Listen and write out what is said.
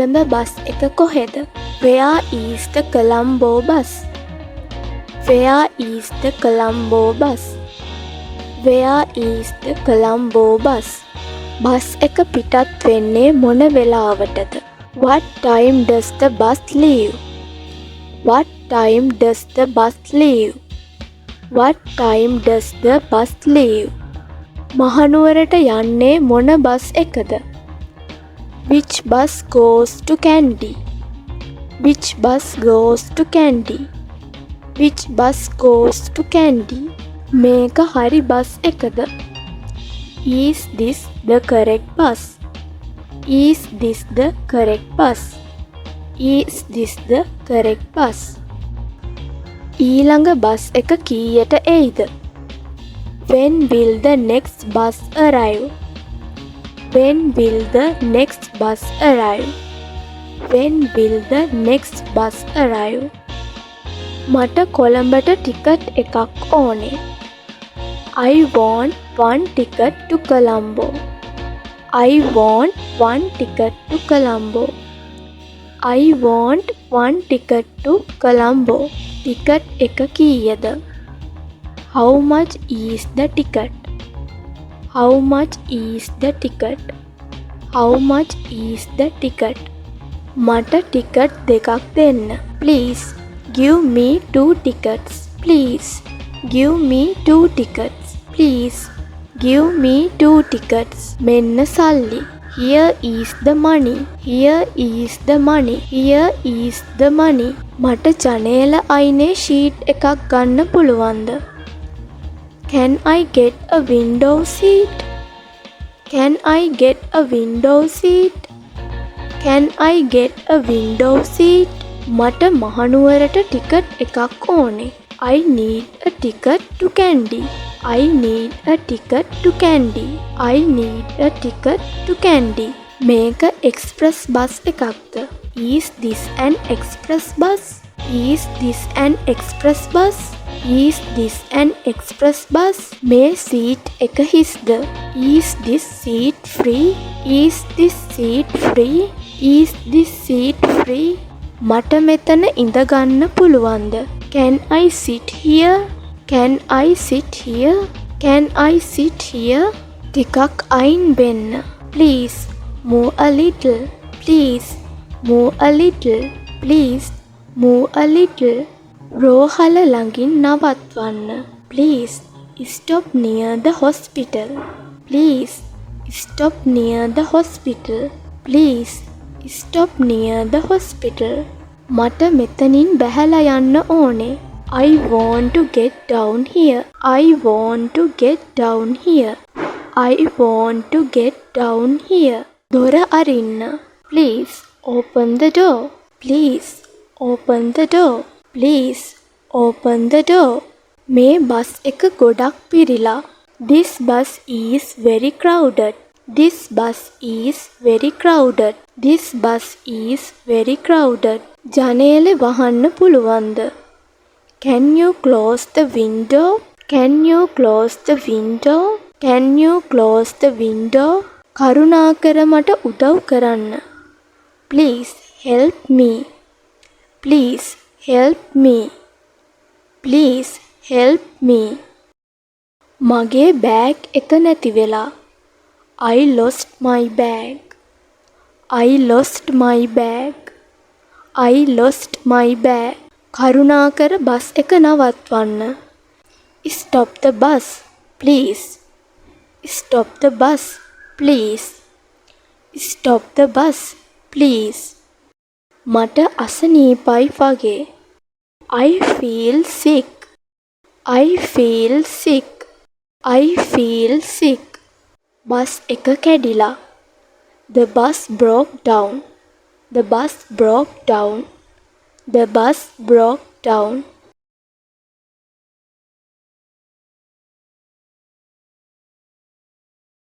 Colombo bus එක කොහෙද? Where is the Colombo bus? Where is the Colombo bus? Where is the Colombo bus? Bus එක පිටත් වෙන්නේ මොන වෙලාවටද? What time does the bus leave? What time does the bus leave? What time does the bus leave? මහනුවරට යන්නේ මොන bus එකද? Which bus goes to Kandy? Which bus goes to Kandy? Which bus goes to Kandy? මේක හරි bus එකද? Is this the correct bus? Is this the correct bus? Is this the correct bus? ඊළඟ bus එක කීයට එයිද? When will the next bus arrive? When will the next bus arrive? When will the next bus arrive? මට කොළඹට ticket එකක් ඕනේ. I want one ticket to Colombo. I want one ticket to Colombo. I want one ticket to Colombo. Ticket එක කීයද? How much is the ticket? How much is the ticket? How much is the ticket? මට ticket දෙකක් දෙන්න. Please give me 2 tickets. Please give me 2 tickets. Please give me 2 tickets. මෙන්න සල්ලි. Here is the money. Here is the money. Here is the money. මට ජනේල අයිනේ sheet එකක් ගන්න පුළුවන්ද? Can I get a window seat? Can I get a window seat? Can I get a window seat? මට මහනුවරට ticket එකක් ඕනේ. I need a ticket to Kandy. I need a ticket to Kandy. I need a ticket to Kandy. මේක express bus එකක්ද? Is this an express bus? Is this an express bus? Is this an express bus? මේ seat එක හිස්ද? Is this seat free? Is this seat free? Is this seat free? මට මෙතන ඉඳගන්න පුළුවන්ද? Can I sit here? Can I sit here? Can I sit here? ටිකක් අයින් වෙන්න. Please move a little. Please move a little. Please move a little. රෝහල ළඟින් නවත්වන්න. Please stop near the hospital. Please stop near the hospital. Please stop near the hospital. මට මෙතනින් බැහැලා යන්න ඕනේ. I want to get down here. I want to get down here. I want to get down here. දොර අරින්න. Please open the door. Please open the door. Please open the door. මේ bus එක ගොඩක් පිරිලා. This bus is very crowded. This bus is very crowded. This bus is very crowded. ජනේලෙ වහන්න පුළුවන්ද? Can you close the window? Can you close the window? Can you close the window? කරුණාකර මට උදව් කරන්න. Please help me. Please help me. Please help me. මගේ bag එක නැති වෙලා. I lost my bag. I lost my bag. I lost my bag. කරුණාකර bus එක නවත්වන්න. Stop the bus, please. Stop the bus, please. Stop the bus, please. මට අසනීපයි වගේ. I feel sick. I feel sick. I feel sick. Bus එක කැඩිලා. The bus broke down. The bus broke down. The bus broke down.